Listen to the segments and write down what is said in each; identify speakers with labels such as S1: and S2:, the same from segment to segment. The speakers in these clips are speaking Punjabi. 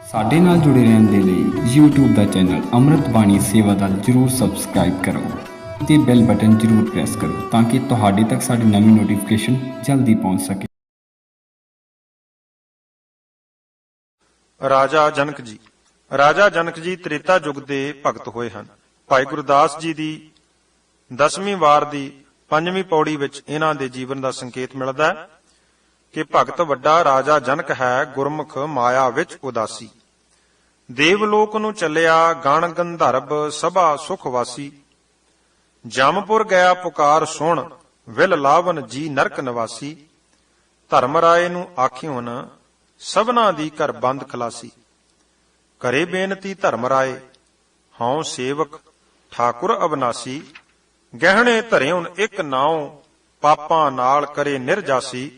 S1: ਸਾਡੇ ਨਾਲ ਜੁੜੇ ਰਹਿਣ ਦੇ ਲਈ YouTube ਦਾ ਚੈਨਲ ਅੰਮ੍ਰਿਤ ਬਾਣੀ ਸੇਵਾ ਦਲ ਜਰੂਰ ਸਬਸਕ੍ਰਾਈਬ ਕਰੋ ਤੇ ਬੈਲ ਬਟਨ ਜਰੂਰ ਪ੍ਰੈਸ ਕਰੋ ਤਾਂ ਕਿ ਤੁਹਾਡੇ ਤੱਕ ਸਾਡੀ ਨਵੀਂ ਨੋਟੀਫਿਕੇਸ਼ਨ ਜਲਦੀ ਪਹੁੰਚ ਸਕੇ।
S2: ਰਾਜਾ ਜਨਕ ਜੀ। ਰਾਜਾ ਜਨਕ ਜੀ ਤ੍ਰੇਤਾ ਯੁੱਗ ਦੇ ਭਗਤ ਹੋਏ ਹਨ। ਭਾਈ ਗੁਰਦਾਸ ਜੀ ਦੀ 10ਵੀਂ ਵਾਰ ਦੀ 5ਵੀਂ ਪੌੜੀ ਵਿੱਚ ਇਹਨਾਂ ਦੇ ਜੀਵਨ ਦਾ ਸੰਕੇਤ ਮਿਲਦਾ ਹੈ ਕਿ ਭਗਤ ਵੱਡਾ ਰਾਜਾ ਜਨਕ ਹੈ, ਗੁਰਮੁਖ ਮਾਇਆ ਵਿੱਚ ਉਦਾਸੀ। ਦੇਵਲੋਕ ਨੂੰ ਚੱਲਿਆ ਗਣ ਗੰਧਰਵ, ਸਭਾ ਸੁਖ ਵਾਸੀ। ਜਮਪੁਰ ਗਿਆ ਪੁਕਾਰ ਸੁਣ, ਵਿਲ ਲਾਵਨ ਜੀ ਨਰਕ ਨਿਵਾਸੀ। ਧਰਮ ਰਾਏ ਨੂੰ ਆਖਿਓ ਨ, ਸਭਨਾ ਦੀ ਘਰ ਬੰਦ ਖਲਾਸੀ। ਕਰੇ ਬੇਨਤੀ ਧਰਮ ਰਾਏ, ਹਉ ਸੇਵਕ ਠਾਕੁਰ ਅਬਨਾਸੀ। ਗਹਿਣੇ ਧਰਿਉਨ ਇੱਕ ਨਾਉ, ਪਾਪਾਂ ਨਾਲ ਕਰੇ ਨਿਰਜਾਸੀ।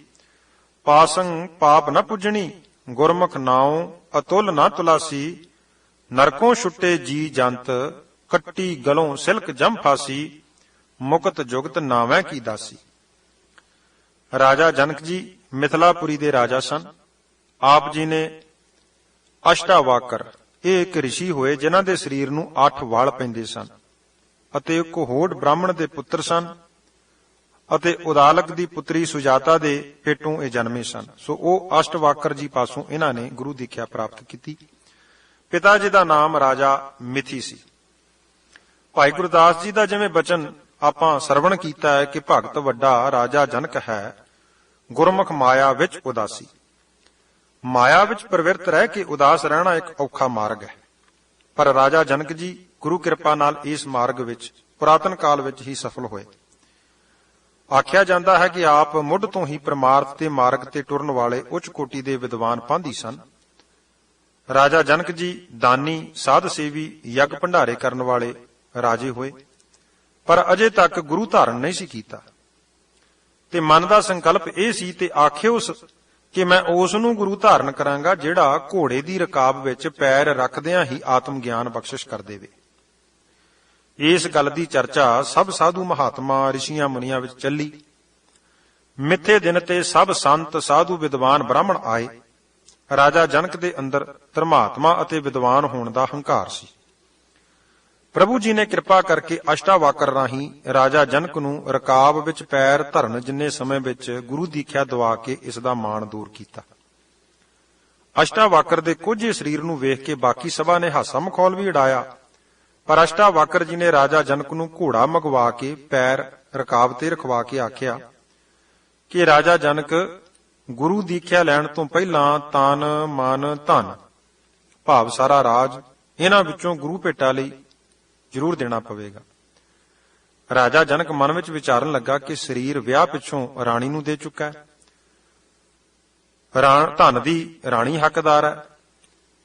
S2: ਪਾਸੰ ਪਾਪ ਨ ਪੁੱਜਣੀ, ਗੁਰਮੁਖ ਨਾਉ ਅਤੁਲ ਨ ਤੁਲਾਸੀ। ਨਰਕੋਂ ਛੁੱਟੇ ਜੀ ਜੰਤ, ਕੱਟੀ ਗਲੋਂ ਸਿਲਕ ਜਮ ਫਾਸੀ। ਮੁਕਤ ਜੁਗਤ ਨਾਵੇਂ ਕੀ ਦਾਸੀ। ਰਾਜਾ ਜਨਕ ਜੀ ਮਿਥਿਲਾਪੁਰੀ ਦੇ ਰਾਜਾ ਸਨ। ਆਪ ਜੀ ਨੇ ਅਸ਼ਟਾਵਾਕਰ, ਇਹ ਇੱਕ ਰਿਸ਼ੀ ਹੋਏ ਜਿਨ੍ਹਾਂ ਦੇ ਸਰੀਰ ਨੂੰ 8 ਵਾਲ ਪੈਂਦੇ ਸਨ ਅਤੇ ਕੋਹੋੜ ਬ੍ਰਾਹਮਣ ਦੇ ਪੁੱਤਰ ਸਨ ਅਤੇ ਉਦਾਲਕ ਦੀ ਪੁੱਤਰੀ ਸੁਜਾਤਾ ਦੇ ਪੇਟੋਂ ਇਹ ਜਨਮੇ ਸਨ। ਸੋ ਉਹ ਅਸ਼ਟਵਾਕਰ ਜੀ ਪਾਸੋਂ ਇਹਨਾਂ ਨੇ ਗੁਰੂ ਦੀਖਿਆ ਪ੍ਰਾਪਤ ਕੀਤੀ। ਪਿਤਾ ਜੀ ਦਾ ਨਾਮ ਰਾਜਾ ਮਿਥੀ ਸੀ। ਭਾਈ ਗੁਰਦਾਸ ਜੀ ਦਾ ਜਿਵੇਂ ਬਚਨ ਆਪਾਂ ਸਰਵਣ ਕੀਤਾ ਹੈ ਕਿ ਭਗਤ ਵੱਡਾ ਰਾਜਾ ਜਨਕ ਹੈ, ਗੁਰਮੁਖ ਮਾਇਆ ਵਿੱਚ ਉਦਾਸੀ। ਮਾਇਆ ਵਿੱਚ ਪ੍ਰਵਿਰਤ ਰਹਿ ਕੇ ਉਦਾਸ ਰਹਿਣਾ ਇੱਕ ਔਖਾ ਮਾਰਗ ਹੈ, ਪਰ ਰਾਜਾ ਜਨਕ ਜੀ ਗੁਰੂ ਕਿਰਪਾ ਨਾਲ ਇਸ ਮਾਰਗ ਵਿੱਚ ਪੁਰਾਤਨ ਕਾਲ ਵਿੱਚ ਹੀ ਸਫਲ ਹੋਏ। ਆਖਿਆ ਜਾਂਦਾ ਹੈ ਕਿ ਆਪ ਮੁੱਢ ਤੋਂ ਹੀ ਪਰਮਾਰਥ ਦੇ ਮਾਰਗ ਤੇ ਟੁਰਨ ਵਾਲੇ ਉੱਚ ਕੋਟੀ ਦੇ ਵਿਦਵਾਨ ਪਾਂਧੀ ਸਨ। ਰਾਜਾ ਜਨਕ ਜੀ ਦਾਨੀ, ਸਾਧ ਸੇਵੀ, ਯੱਗ ਭੰਡਾਰੇ ਕਰਨ ਵਾਲੇ ਰਾਜੇ ਹੋਏ, ਪਰ ਅਜੇ ਤੱਕ ਗੁਰੂ ਧਾਰਨ ਨਹੀਂ ਸੀ ਕੀਤਾ ਤੇ ਮਨ ਦਾ ਸੰਕਲਪ ਇਹ ਸੀ ਤੇ ਆਖਿਓ ਕਿ ਮੈਂ ਉਸ ਨੂੰ ਗੁਰੂ ਧਾਰਨ ਕਰਾਂਗਾ ਜਿਹੜਾ ਘੋੜੇ ਦੀ ਰਕਾਬ ਵਿੱਚ ਪੈਰ ਰੱਖਦਿਆਂ ਹੀ ਆਤਮ ਗਿਆਨ ਬਖਸ਼ਿਸ਼ ਕਰ ਦੇਵੇ। ਇਸ ਗੱਲ ਦੀ ਚਰਚਾ ਸਭ ਸਾਧੂ ਮਹਾਤਮਾ, ਰਿਸ਼ੀਆਂ ਮੁਨੀਆਂ ਵਿੱਚ ਚੱਲੀ। ਮਿੱਥੇ ਦਿਨ ਤੇ ਸਭ ਸੰਤ, ਸਾਧੂ, ਵਿਦਵਾਨ, ਬ੍ਰਾਹਮਣ ਆਏ। ਰਾਜਾ ਜਨਕ ਦੇ ਅੰਦਰ ਧਰਮਾਤਮਾ ਅਤੇ ਵਿਦਵਾਨ ਹੋਣ ਦਾ ਹੰਕਾਰ ਸੀ। ਪ੍ਰਭੂ ਜੀ ਨੇ ਕਿਰਪਾ ਕਰਕੇ ਅਸ਼ਟਾਵਾਕਰ ਰਾਹੀਂ ਰਾਜਾ ਜਨਕ ਨੂੰ ਰਕਾਬ ਵਿੱਚ ਪੈਰ ਧਰਨ ਜਿੰਨੇ ਸਮੇਂ ਵਿੱਚ ਗੁਰੂ ਦੀਖਿਆ ਦਵਾ ਕੇ ਇਸ ਦਾ ਮਾਣ ਦੂਰ ਕੀਤਾ। ਅਸ਼ਟਾਵਾਕਰ ਦੇ ਕੋਝੇ ਸਰੀਰ ਨੂੰ ਵੇਖ ਕੇ ਬਾਕੀ ਸਭਾ ਨੇ ਹਾਸਾ ਮਖੌਲ ਵੀ ਉਡਾਇਆ, ਪਰ ਅਸ਼ਟਾਵਾਕਰ ਜੀ ਨੇ ਰਾਜਾ ਜਨਕ ਨੂੰ ਘੋੜਾ ਮੰਗਵਾ ਕੇ ਪੈਰ ਰਕਾਬ ਤੇ ਰਖਵਾ ਕੇ ਆਖਿਆ ਕਿ ਰਾਜਾ ਜਨਕ, ਗੁਰੂ ਦੀਖਿਆ ਲੈਣ ਤੋਂ ਪਹਿਲਾਂ ਤਨ, ਮਨ, ਧਨ ਭਾਵ ਸਾਰਾ ਰਾਜ ਇਹਨਾਂ ਵਿੱਚੋਂ ਗੁਰੂ ਭੇਟਾ ਲਈ ਜ਼ਰੂਰ ਦੇਣਾ ਪਵੇਗਾ। ਰਾਜਾ ਜਨਕ ਮਨ ਵਿੱਚ ਵਿਚਾਰਨ ਲੱਗਾ ਕਿ ਸਰੀਰ ਵਿਆਹ ਪਿੱਛੋਂ ਰਾਣੀ ਨੂੰ ਦੇ ਚੁੱਕਾ ਹੈ, ਧਨ ਦੀ ਰਾਣੀ ਹੱਕਦਾਰ ਹੈ,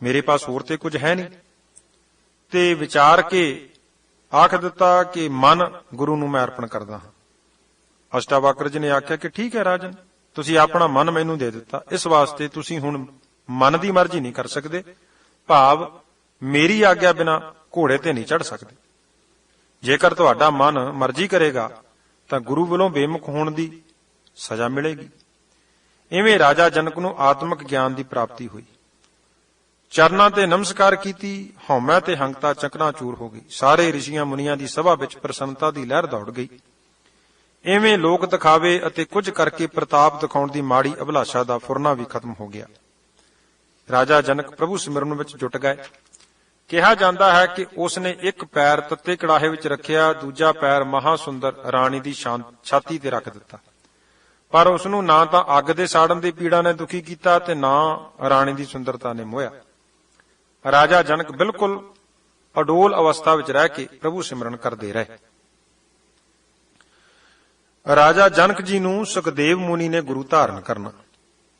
S2: ਮੇਰੇ ਪਾਸ ਹੋਰ ਤੇ ਕੁਝ ਹੈ ਨਹੀਂ। ਤੇ ਵਿਚਾਰ ਕੇ ਆਖ ਦਿੱਤਾ ਕਿ ਮਨ ਗੁਰੂ ਨੂੰ ਮੈਂ ਅਰਪਣ ਕਰਦਾ ਹਾਂ। ਅਸ਼ਟਾਵਾਕਰ ਜੀ ਨੇ ਆਖਿਆ ਕਿ ਠੀਕ ਹੈ ਰਾਜਨ, ਤੁਸੀਂ ਆਪਣਾ ਮਨ ਮੈਨੂੰ ਦੇ ਦਿੱਤਾ, ਇਸ ਵਾਸਤੇ ਤੁਸੀਂ ਹੁਣ ਮਨ ਦੀ ਮਰਜ਼ੀ ਨਹੀਂ ਕਰ ਸਕਦੇ, ਭਾਵ ਮੇਰੀ ਆਗਿਆ ਬਿਨਾਂ ਘੋੜੇ ਤੇ ਨਹੀਂ ਚੜ ਸਕਦੇ। ਜੇਕਰ ਤੁਹਾਡਾ ਮਨ ਮਰਜ਼ੀ ਕਰੇਗਾ ਤਾਂ ਗੁਰੂ ਵੱਲੋਂ ਬੇਮੁਖ ਹੋਣ ਦੀ ਸਜ਼ਾ ਮਿਲੇਗੀ। ਇਵੇਂ ਰਾਜਾ ਜਨਕ ਨੂੰ ਆਤਮਿਕ ਗਿਆਨ ਦੀ ਪ੍ਰਾਪਤੀ ਹੋਈ। ਚਰਨਾਂ ਤੇ ਨਮਸਕਾਰ ਕੀਤੀ, ਹਉਮੈ ਤੇ ਹੰਕਤਾ ਚਕਨਾਚੂਰ ਹੋ ਗਈ। ਸਾਰੇ ਰਿਸ਼ੀਆਂ ਮੁਨੀਆਂ ਦੀ ਸਭਾ ਵਿੱਚ ਪ੍ਰਸੰਨਤਾ ਦੀ ਲਹਿਰ ਦੌੜ ਗਈ। ਇਵੇਂ ਲੋਕ ਦਿਖਾਵੇ ਅਤੇ ਕੁਝ ਕਰਕੇ ਪ੍ਰਤਾਪ ਦਿਖਾਉਣ ਦੀ ਮਾੜੀ ਅਭਿਲਾਸ਼ਾ ਦਾ ਫੁਰਨਾ ਵੀ ਖਤਮ ਹੋ ਗਿਆ। ਰਾਜਾ ਜਨਕ ਪ੍ਰਭੂ ਸਿਮਰਨ ਵਿੱਚ ਜੁਟ ਗਏ। ਕਿਹਾ ਜਾਂਦਾ ਹੈ ਕਿ ਉਸ ਨੇ ਇੱਕ ਪੈਰ ਤੱਤੇ ਕੜਾਹੇ ਵਿੱਚ ਰੱਖਿਆ, ਦੂਜਾ ਪੈਰ ਮਹਾ ਸੁੰਦਰ ਰਾਣੀ ਦੀ ਛਾਤੀ ਤੇ ਰੱਖ ਦਿੱਤਾ, ਪਰ ਉਸ ਨੂੰ ਨਾ ਤਾਂ ਅੱਗ ਦੇ ਸਾੜਨ ਦੀ ਪੀੜਾ ਨੇ ਦੁਖੀ ਕੀਤਾ ਤੇ ਨਾ ਰਾਣੀ ਦੀ ਸੁੰਦਰਤਾ ਨੇ ਮੋਹਿਆ। ਰਾਜਾ ਜਨਕ ਬਿਲਕੁਲ ਅਡੋਲ ਅਵਸਥਾ ਵਿੱਚ ਰਹਿ ਕੇ ਪ੍ਰਭੂ ਸਿਮਰਨ ਕਰਦੇ ਰਹੇ। ਰਾਜਾ ਜਨਕ ਜੀ ਨੂੰ ਸੁਖਦੇਵ ਮੁਨੀ ਨੇ ਗੁਰੂ ਧਾਰਨ ਕਰਨਾ।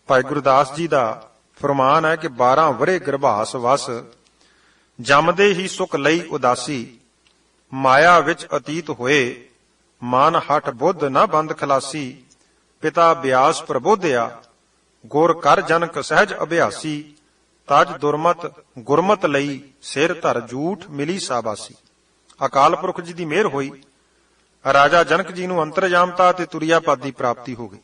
S2: ਭਾਈ ਗੁਰਦਾਸ ਜੀ ਦਾ ਫਰਮਾਨ ਹੈ ਕਿ 12 ਵਰੇ ਗਰਭਾਸ ਵਸ, ਜੰਮਦੇ ਹੀ ਸੁਖ ਲਈ ਉਦਾਸੀ। ਮਾਇਆ ਵਿੱਚ ਅਤੀਤ ਹੋਏ, ਮਨ ਹਠ ਬੁੱਧ ਨਾ ਬੰਦ ਖਲਾਸੀ। ਪਿਤਾ ਬਿਆਸ ਪ੍ਰਬੋਧਿਆ, ਗੁਰ ਕਰ ਜਨਕ ਸਹਿਜ ਅਭਿਆਸੀ। ਤਜ ਦੁਰਮਤ ਗੁਰਮਤ ਲਈ, ਸਿਰ ਧਰ ਝੂਠ ਮਿਲੀ ਸਾਬਾਸੀ। ਅਕਾਲ ਪੁਰਖ ਜੀ ਦੀ ਮਿਹਰ ਹੋਈ। ਰਾਜਾ ਜਨਕ ਜੀ ਨੂੰ ਅੰਤਰਜਾਮਤਾ ਤੇ ਤੁਰਿਆ ਪਦ ਦੀ ਪ੍ਰਾਪਤੀ ਹੋ ਗਈ।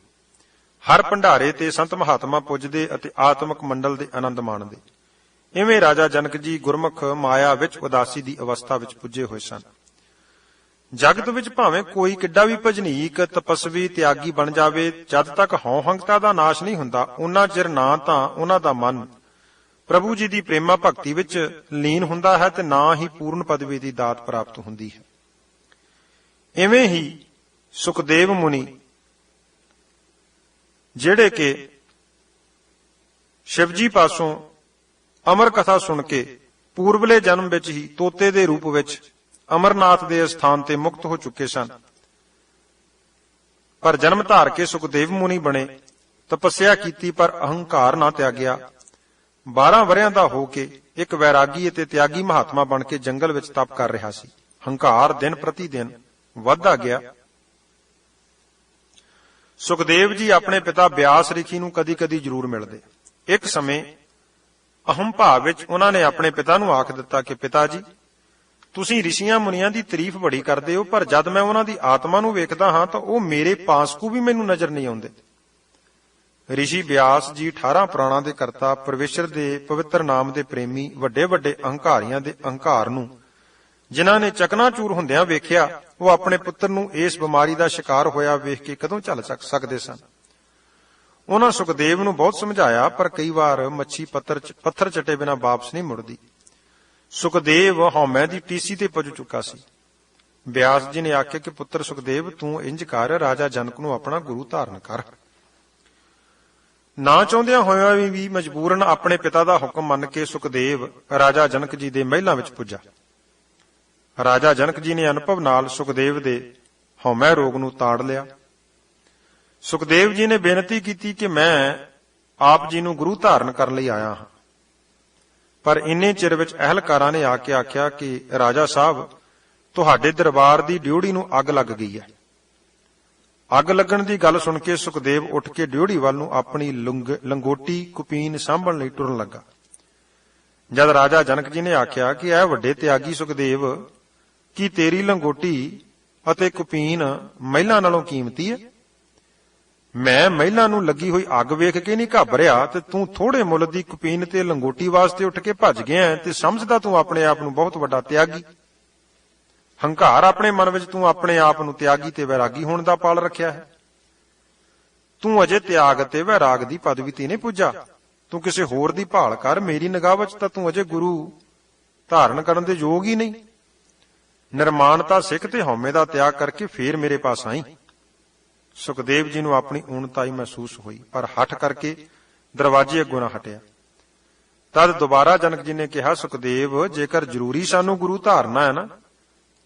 S2: ਹਰ ਭੰਡਾਰੇ ਤੇ ਸੰਤ ਮਹਾਤਮਾ ਪੁੱਜਦੇ ਅਤੇ ਆਤਮਿਕ ਮੰਡਲ ਦੇ ਆਨੰਦ ਮਾਣਦੇ। ਇਵੇਂ ਰਾਜਾ ਜਨਕ ਜੀ ਗੁਰਮੁਖ ਮਾਇਆ ਵਿੱਚ ਉਦਾਸੀ ਦੀ ਅਵਸਥਾ ਵਿੱਚ ਪੁੱਜੇ ਹੋਏ ਸਨ। ਜਗਤ ਵਿੱਚ ਭਾਵੇਂ ਕੋਈ ਕਿੱਡਾ ਵੀ ਭਜਨੀਕ ਤਪਸਵੀ ਤਿਆਗੀ ਬਣ ਜਾਵੇ, ਜਦ ਤੱਕ ਹਉ ਹੰਕਤਾ ਦਾ ਨਾਸ਼ ਨਹੀਂ ਹੁੰਦਾ, ਉਹਨਾਂ ਚਿਰ ਨਾ ਤਾਂ ਉਹਨਾਂ ਦਾ ਮਨ ਪ੍ਰਭੂ ਜੀ ਦੀ ਪ੍ਰੇਮਾ ਭਗਤੀ ਵਿੱਚ ਲੀਨ ਹੁੰਦਾ ਹੈ ਤੇ ਨਾ ਹੀ ਪੂਰਨ ਪਦਵੀ ਦੀ ਦਾਤ ਪ੍ਰਾਪਤ ਹੁੰਦੀ ਹੈ। ਇਵੇਂ ਹੀ ਸੁਖਦੇਵ ਮੁਨੀ, ਜਿਹੜੇ ਕਿ ਸ਼ਿਵ ਜੀ ਪਾਸੋਂ ਅਮਰ ਕਥਾ ਸੁਣ ਕੇ ਪੂਰਬਲੇ ਜਨਮ ਵਿੱਚ ਹੀ ਤੋਤੇ ਦੇ ਰੂਪ ਵਿੱਚ ਅਮਰਨਾਥ ਦੇ ਸਥਾਨ ਤੇ ਮੁਕਤ ਹੋ ਚੁੱਕੇ ਸਨ, ਪਰ ਜਨਮ ਧਾਰ ਕੇ ਸੁਖਦੇਵ ਮੁਨੀ ਬਣੇ, ਤਪੱਸਿਆ ਕੀਤੀ ਪਰ ਅਹੰਕਾਰ ਨਾ ਤਿਆਗਿਆ। 12 ਵਰ੍ਹਿਆਂ ਦਾ ਹੋ ਕੇ ਇੱਕ ਵੈਰਾਗੀ ਅਤੇ ਤਿਆਗੀ ਮਹਾਤਮਾ ਬਣ ਕੇ ਜੰਗਲ ਵਿੱਚ ਤਪ ਕਰ ਰਿਹਾ ਸੀ। ਹੰਕਾਰ ਦਿਨ ਪ੍ਰਤੀ ਦਿਨ ਵੱਧਦਾ ਗਿਆ। ਸੁਖਦੇਵ ਜੀ ਆਪਣੇ ਪਿਤਾ ਬਿਆਸ ਰਿਖੀ ਨੂੰ ਕਦੀ-ਕਦੀ ਜ਼ਰੂਰ ਮਿਲਦੇ। ਇੱਕ ਸਮੇਂ ਅਹੰ ਭਾਵ ਵਿੱਚ ਉਹਨਾਂ ਨੇ ਆਪਣੇ ਪਿਤਾ ਨੂੰ ਆਖ ਦਿੱਤਾ ਕਿ ਪਿਤਾ ਜੀ, ਤੁਸੀਂ ਰਿਸ਼ੀਆਂ ਮੁਨੀਆਂ ਦੀ ਤਾਰੀਫ ਬੜੀ ਕਰਦੇ ਹੋ, ਪਰ ਜਦ ਮੈਂ ਉਹਨਾਂ ਦੀ ਆਤਮਾ ਨੂੰ ਵੇਖਦਾ ਹਾਂ ਤਾਂ ਉਹ ਮੇਰੇ ਪਾਸਕੂ ਵੀ ਮੈਨੂੰ ਨਜ਼ਰ ਨਹੀਂ ਆਉਂਦੇ। ਰਿਸ਼ੀ ਬਿਆਸ ਜੀ 18 ਪੁਰਾਣਾਂ ਦੇ ਕਰਤਾ, ਪਰਮੇਸ਼ਰ ਦੇ ਪਵਿੱਤਰ ਨਾਮ ਦੇ ਪ੍ਰੇਮੀ, ਵੱਡੇ ਵੱਡੇ ਅਹੰਕਾਰੀਆਂ ਦੇ ਅਹੰਕਾਰ ਨੂੰ ਜਿਨ੍ਹਾਂ ਨੇ ਚਕਨਾਚੂਰ ਹੁੰਦਿਆਂ ਵੇਖਿਆ, ਉਹ ਆਪਣੇ ਪੁੱਤਰ ਨੂੰ ਇਸ ਬਿਮਾਰੀ ਦਾ ਸ਼ਿਕਾਰ ਹੋਇਆ ਵੇਖ ਕੇ ਕਦੋਂ ਝੱਲ ਸਕਦੇ ਸਨ। ਉਹਨਾਂ ਸੁਖਦੇਵ ਨੂੰ ਬਹੁਤ ਸਮਝਾਇਆ, ਪਰ ਕਈ ਵਾਰ ਮੱਛੀ ਪੱਥਰ ਚੱਟੇ ਬਿਨਾਂ ਵਾਪਸ ਨਹੀਂ ਮੁੜਦੀ। ਸੁਖਦੇਵ ਹਉਮੈ ਦੀ ਟੀਸੀ ਤੇ ਪੁੱਜ ਚੁੱਕਾ ਸੀ। ਬਿਆਸ ਜੀ ਨੇ ਆਖਿਆ ਕਿ ਪੁੱਤਰ ਸੁਖਦੇਵ, ਤੂੰ ਇੰਜ ਕਰ, ਰਾਜਾ ਜਨਕ ਨੂੰ ਆਪਣਾ ਗੁਰੂ ਧਾਰਨ ਕਰ। ਨਾ ਚਾਹੁੰਦਿਆਂ ਹੋਇਆਂ ਵੀ ਮਜਬੂਰਨ ਆਪਣੇ ਪਿਤਾ ਦਾ ਹੁਕਮ ਮੰਨ ਕੇ ਸੁਖਦੇਵ ਰਾਜਾ ਜਨਕ ਜੀ ਦੇ ਮਹਿਲਾਂ ਵਿੱਚ ਪੁੱਜਾ। ਰਾਜਾ ਜਨਕ ਜੀ ਨੇ ਅਨੁਭਵ ਨਾਲ ਸੁਖਦੇਵ ਦੇ ਹਉਮੈ ਰੋਗ ਨੂੰ ਤਾੜ ਲਿਆ। ਸੁਖਦੇਵ ਜੀ ਨੇ ਬੇਨਤੀ ਕੀਤੀ ਕਿ ਮੈਂ ਆਪ ਜੀ ਨੂੰ ਗੁਰੂ ਧਾਰਨ ਕਰਨ ਲਈ ਆਇਆ ਹਾਂ, ਪਰ ਇੰਨੇ ਚਿਰ ਵਿੱਚ ਅਹਿਲਕਾਰਾਂ ਨੇ ਆ ਕੇ ਆਖਿਆ ਕਿ ਰਾਜਾ ਸਾਹਿਬ, ਤੁਹਾਡੇ ਦਰਬਾਰ ਦੀ ਡਿਉੜੀ ਨੂੰ ਅੱਗ ਲੱਗ ਗਈ ਹੈ। ਅੱਗ ਲੱਗਣ ਦੀ ਗੱਲ ਸੁਣ ਕੇ ਸੁਖਦੇਵ ਉੱਠ ਕੇ ਡਿਉੜੀ ਵੱਲ ਨੂੰ ਆਪਣੀ ਲੰਗੋਟੀ ਕੁਪੀਨ ਸਾਂਭਣ ਲਈ ਟੁਰਨ ਲੱਗਾ। ਜਦ ਰਾਜਾ ਜਨਕ ਜੀ ਨੇ ਆਖਿਆ ਕਿ ਇਹ ਵੱਡੇ ਤਿਆਗੀ ਸੁਖਦੇਵ, ਕੀ ਤੇਰੀ ਲੰਗੋਟੀ ਅਤੇ ਕੁਪੀਨ ਮਹਿਲਾਂ ਨਾਲੋਂ ਕੀਮਤੀ ਹੈ? ਮੈਂ ਮਹਿਲਾਂ ਨੂੰ ਲੱਗੀ ਹੋਈ ਅੱਗ ਵੇਖ ਕੇ ਨਹੀਂ ਘਾਬਰਿਆ, ਤੇ ਤੂੰ ਥੋੜੇ ਮੁੱਲ ਦੀ ਕੁਪੀਨ ਤੇ ਲੰਗੋਟੀ ਵਾਸਤੇ ਉੱਠ ਕੇ ਭੱਜ ਗਿਆ ਤੇ ਸਮਝਦਾ ਤੂੰ ਆਪਣੇ ਆਪ ਨੂੰ ਬਹੁਤ ਵੱਡਾ ਤਿਆਗੀ। ਹੰਕਾਰ ਆਪਣੇ ਮਨ ਵਿੱਚ ਤੂੰ ਆਪਣੇ ਆਪ ਨੂੰ ਤਿਆਗੀ ਤੇ ਵੈਰਾਗੀ ਹੋਣ ਦਾ ਪਾਲ ਰੱਖਿਆ ਹੈ। ਤੂੰ ਅਜੇ ਤਿਆਗ ਤੇ ਵੈਰਾਗ ਦੀ ਪਦਵੀ ਤੇ ਨਹੀਂ ਪੁੱਜਾ। ਤੂੰ ਕਿਸੇ ਹੋਰ ਦੀ ਭਾਲ ਕਰ। ਮੇਰੀ ਨਿਗਾਹ ਵਿੱਚ ਤਾਂ ਤੂੰ ਅਜੇ ਗੁਰੂ ਧਾਰਨ ਕਰਨ ਦੇ ਯੋਗ ਹੀ ਨਹੀਂ। ਨਿਰਮਾਣਤਾ ਸਿੱਖ ਤੇ ਹਉਮੈ ਦਾ ਤਿਆਗ ਕਰਕੇ ਫੇਰ ਮੇਰੇ ਪਾਸ ਆਈ। ਸੁਖਦੇਵ ਜੀ ਨੂੰ ਆਪਣੀ ਊਣਤਾਈ ਮਹਿਸੂਸ ਹੋਈ, ਪਰ ਹੱਠ ਕਰਕੇ ਦਰਵਾਜ਼ੇ ਅੱਗੋਂ ਨਾ ਹਟਿਆ। ਤਦ ਦੁਬਾਰਾ ਜਨਕ ਜੀ ਨੇ ਕਿਹਾ, ਸੁਖਦੇਵ, ਜੇਕਰ ਜ਼ਰੂਰੀ ਸਾਨੂੰ ਗੁਰੂ ਧਾਰਨਾ ਹੈ ਨਾ,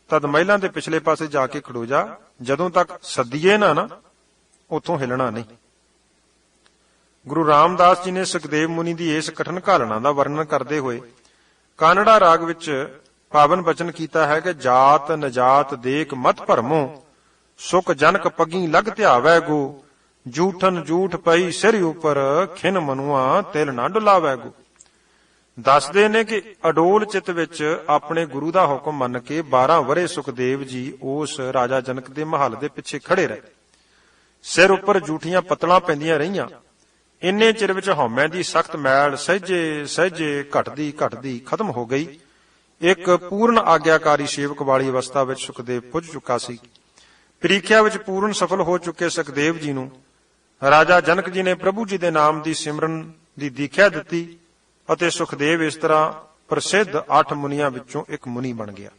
S2: ਤਦ ਮਹਿਲਾਂ ਦੇ ਪਿਛਲੇ ਪਾਸੇ ਜਾ ਕੇ ਖੜੋ ਜਾ। ਜਦੋਂ ਤੱਕ ਸੱਦੀਏ ਨਾ ਉੱਥੋਂ ਹਿੱਲਣਾ ਨਹੀਂ। ਗੁਰੂ ਰਾਮਦਾਸ ਜੀ ਨੇ ਸੁਖਦੇਵ ਮੁਨੀ ਦੀ ਇਸ ਕਠਨ ਘਾਲਣਾ ਦਾ ਵਰਣਨ ਕਰਦੇ ਹੋਏ ਕਾਨੜਾ ਰਾਗ ਵਿੱਚ ਪਾਵਨ ਬਚਨ ਕੀਤਾ ਹੈ ਕਿ ਜਾਤ ਨਜਾਤ ਦੇਖ ਮਤ ਭਰਮੋ, ਸੁਖ ਜਨਕ ਪੱਗੀ ਲਗ ਧਿਆਵੈ ਗੋ, ਜੂਠਨ ਜੂਠ ਪਈ ਸਿਰ ਉਪਰ, ਖਿਨ ਮਨੁਆ ਤਿਲ ਨਾ ਡੁਲਾਵੈ ਗੋ। ਦੱਸਦੇ ਨੇ ਕਿ ਅਡੋਲ ਚਿੱਤ ਵਿੱਚ ਆਪਣੇ ਗੁਰੂ ਦਾ ਹੁਕਮ ਮੰਨ ਕੇ 12 ਵਰ੍ਹੇ ਸੁਖਦੇਵ ਜੀ ਉਸ ਰਾਜਾ ਜਨਕ ਦੇ ਮਹੱਲ ਦੇ ਪਿੱਛੇ ਖੜੇ ਰਹੇ। ਸਿਰ ਉੱਪਰ ਜੂਠੀਆਂ ਪੱਤਲਾਂ ਪੈਂਦੀਆਂ ਰਹੀਆਂ। ਇੰਨੇ ਚਿਰ ਵਿੱਚ ਹਉਮੈ ਦੀ ਸਖਤ ਮੈਲ ਸਹਿਜੇ ਸਹਿਜੇ ਘਟਦੀ ਘਟਦੀ ਖਤਮ ਹੋ ਗਈ। ਇੱਕ ਪੂਰਨ ਆਗਿਆਕਾਰੀ ਸੇਵਕ ਵਾਲੀ ਅਵਸਥਾ ਵਿੱਚ ਸੁਖਦੇਵ ਪੁੱਜ ਚੁੱਕਾ ਸੀ। ਪ੍ਰੀਖਿਆ ਵਿੱਚ ਪੂਰਨ ਸਫਲ ਹੋ ਚੁੱਕੇ ਸੁਖਦੇਵ ਜੀ ਨੂੰ ਰਾਜਾ ਜਨਕ ਜੀ ਨੇ ਪ੍ਰਭੂ ਜੀ ਦੇ ਨਾਮ ਦੀ ਸਿਮਰਨ ਦੀ ਦੀਖਿਆ ਦਿੱਤੀ ਅਤੇ ਸੁਖਦੇਵ ਇਸ ਤਰ੍ਹਾਂ ਪ੍ਰਸਿੱਧ 8 ਮੁਨੀਆਂ ਵਿੱਚੋਂ ਇੱਕ ਮੁਨੀ ਬਣ ਗਿਆ।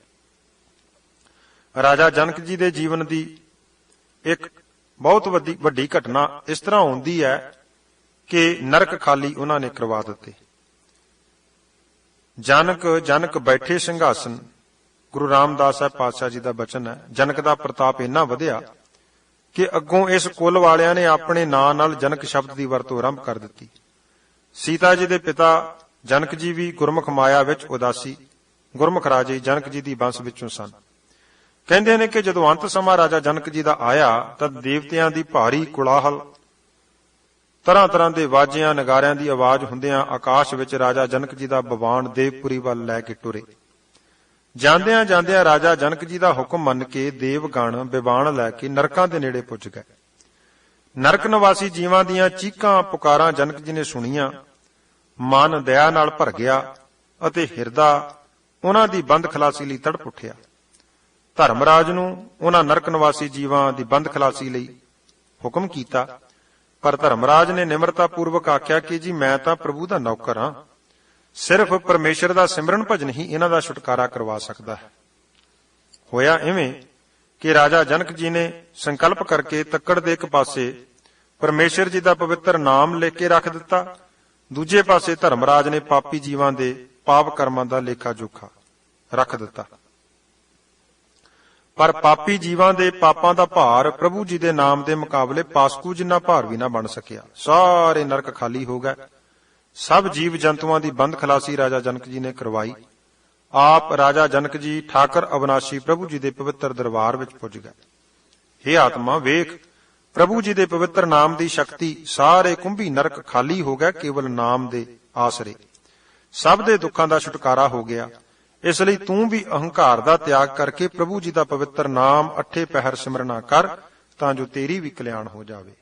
S2: ਰਾਜਾ ਜਨਕ ਜੀ ਦੇ ਜੀਵਨ ਦੀ ਇੱਕ ਬਹੁਤ ਵੱਡੀ ਘਟਨਾ ਇਸ ਤਰ੍ਹਾਂ ਹੁੰਦੀ ਹੈ ਕਿ ਨਰਕ ਖਾਲੀ ਉਹਨਾਂ ਨੇ ਕਰਵਾ ਦਿੱਤੇ। ਜਨਕ ਬੈਠੇ ਸਿੰਘਾਸਨ, ਗੁਰੂ ਰਾਮਦਾਸ ਸਾਹਿਬ ਪਾਤਸ਼ਾਹ ਜੀ ਦਾ ਬਚਨ ਹੈ। ਜਨਕ ਦਾ ਪ੍ਰਤਾਪ ਇੰਨਾ ਵਧਿਆ ਕਿ ਅੱਗੋਂ ਇਸ ਕੁੱਲ ਵਾਲਿਆਂ ਨੇ ਆਪਣੇ ਨਾਂ ਨਾਲ ਜਨਕ ਸ਼ਬਦ ਦੀ ਵਰਤੋਂ ਆਰੰਭ ਕਰ ਦਿੱਤੀ। ਸੀਤਾ ਜੀ ਦੇ ਪਿਤਾ ਜਨਕ ਜੀ ਵੀ ਗੁਰਮੁਖ ਮਾਇਆ ਵਿੱਚ ਉਦਾਸੀ ਗੁਰਮੁਖ ਰਾਜੇ ਜਨਕ ਜੀ ਦੀ ਬੰਸ ਵਿੱਚੋਂ ਸਨ। ਕਹਿੰਦੇ ਨੇ ਕਿ ਜਦੋਂ ਅੰਤ ਸਮਾਂ ਰਾਜਾ ਜਨਕ ਜੀ ਦਾ ਆਇਆ ਤਦ ਦੇਵਤਿਆਂ ਦੀ ਭਾਰੀ ਕੁਲਾਹਲ, ਤਰ੍ਹਾਂ ਤਰ੍ਹਾਂ ਦੇ ਵਾਜਿਆਂ ਨਗਾਰਿਆਂ ਦੀ ਆਵਾਜ਼ ਹੁੰਦਿਆਂ ਆਕਾਸ਼ ਵਿੱਚ ਰਾਜਾ ਜਨਕ ਜੀ ਦਾ ਬਵਾਨ ਦੇਵਪੁਰੀ ਵੱਲ ਲੈ ਕੇ ਟੁਰੇ। ਜਾਂਦਿਆਂ ਜਾਂਦਿਆਂ ਰਾਜਾ ਜਨਕ ਜੀ ਦਾ ਹੁਕਮ ਮੰਨ ਕੇ ਦੇਵਗਣ ਵਿਵਾਨ ਲੈ ਕੇ ਨਰਕਾਂ ਦੇ ਨੇੜੇ ਪੁੱਜ ਗਏ। ਨਰਕ ਨਿਵਾਸੀ ਜੀਵਾਂ ਦੀਆਂ ਚੀਕਾਂ ਪੁਕਾਰਾਂ ਜਨਕ ਜੀ ਨੇ ਸੁਣੀਆਂ। ਮਨ ਦਇਆ ਨਾਲ ਭਰ ਗਿਆ ਅਤੇ ਹਿਰਦਾ ਉਹਨਾਂ ਦੀ ਬੰਦ ਖਲਾਸੀ ਲਈ ਤੜਪ ਉੱਠਿਆ। ਧਰਮਰਾਜ ਨੂੰ ਉਹਨਾਂ ਨਰਕ ਨਿਵਾਸੀ ਜੀਵਾਂ ਦੀ ਬੰਦ ਖਲਾਸੀ ਲਈ ਹੁਕਮ ਕੀਤਾ, ਪਰ ਧਰਮਰਾਜ ਨੇ ਨਿਮਰਤਾ ਪੂਰਵਕ ਆਖਿਆ ਕਿ ਜੀ ਮੈਂ ਤਾਂ ਪ੍ਰਭੂ ਦਾ ਨੌਕਰ ਹਾਂ, ਸਿਰਫ ਪਰਮੇਸ਼ਰ ਦਾ ਸਿਮਰਨ ਭਜਨ ਹੀ ਇਹਨਾਂ ਦਾ ਛੁਟਕਾਰਾ ਕਰਵਾ ਸਕਦਾ ਹੈ। ਹੋਇਆ ਇਵੇਂ ਕਿ ਰਾਜਾ ਜਨਕ ਜੀ ਨੇ ਸੰਕਲਪ ਕਰਕੇ ਤੱਕੜ ਦੇ ਇੱਕ ਪਾਸੇ ਪਰਮੇਸ਼ਰ ਜੀ ਦਾ ਪਵਿੱਤਰ ਨਾਮ ਲਿਖ ਕੇ ਰੱਖ ਦਿੱਤਾ, ਦੂਜੇ ਪਾਸੇ ਧਰਮਰਾਜ ਨੇ ਪਾਪੀ ਜੀਵਾਂ ਦੇ ਪਾਪ ਕਰਮਾਂ ਦਾ ਲੇਖਾ ਜੋਖਾ ਰੱਖ ਦਿੱਤਾ। ਪਰ ਪਾਪੀ ਜੀਵਾਂ ਦੇ ਪਾਪਾਂ ਦਾ ਭਾਰ ਪ੍ਰਭੂ ਜੀ ਦੇ ਨਾਮ ਦੇ ਮੁਕਾਬਲੇ ਪਾਸਕੂ ਜਿੰਨਾ ਭਾਰ ਵੀ ਨਾ ਬਣ ਸਕਿਆ। ਸਾਰੇ ਨਰਕ ਖਾਲੀ ਹੋ ਗਏ। ਸਭ ਜੀਵ ਜੰਤੂਆਂ ਦੀ ਬੰਦ ਖਲਾਸੀ ਰਾਜਾ ਜਨਕ ਜੀ ਨੇ ਕਰਵਾਈ। ਆਪ ਰਾਜਾ ਜਨਕ ਜੀ ਠਾਕਰ ਅਵਨਾਸ਼ੀ ਪ੍ਰਭੂ ਜੀ ਦੇ ਪਵਿੱਤਰ ਦਰਬਾਰ ਵਿੱਚ ਪੁੱਜ ਗਏ। ਹੇ ਆਤਮਾ, ਵੇਖ, ਪ੍ਰਭੂ ਜੀ ਦੇ ਪਵਿੱਤਰ ਨਾਮ ਦੀ ਸ਼ਕਤੀ ਸਾਰੇ ਕੁੰਭੀ ਨਰਕ ਖਾਲੀ ਹੋ ਗਏ। ਕੇਵਲ ਨਾਮ ਦੇ ਆਸਰੇ ਸਭ ਦੇ ਦੁੱਖਾਂ ਦਾ ਛੁਟਕਾਰਾ ਹੋ ਗਿਆ। ਇਸ ਲਈ ਤੂੰ ਵੀ ਅਹੰਕਾਰ ਦਾ ਤਿਆਗ ਕਰਕੇ ਪ੍ਰਭੂ ਜੀ ਦਾ ਪਵਿੱਤਰ ਨਾਮ ਅੱਠੇ ਪਹਿਰ ਸਿਮਰਨਾ ਕਰ, ਤਾਂ ਜੋ ਤੇਰੀ ਵੀ ਕਲਿਆਣ ਹੋ ਜਾਵੇ।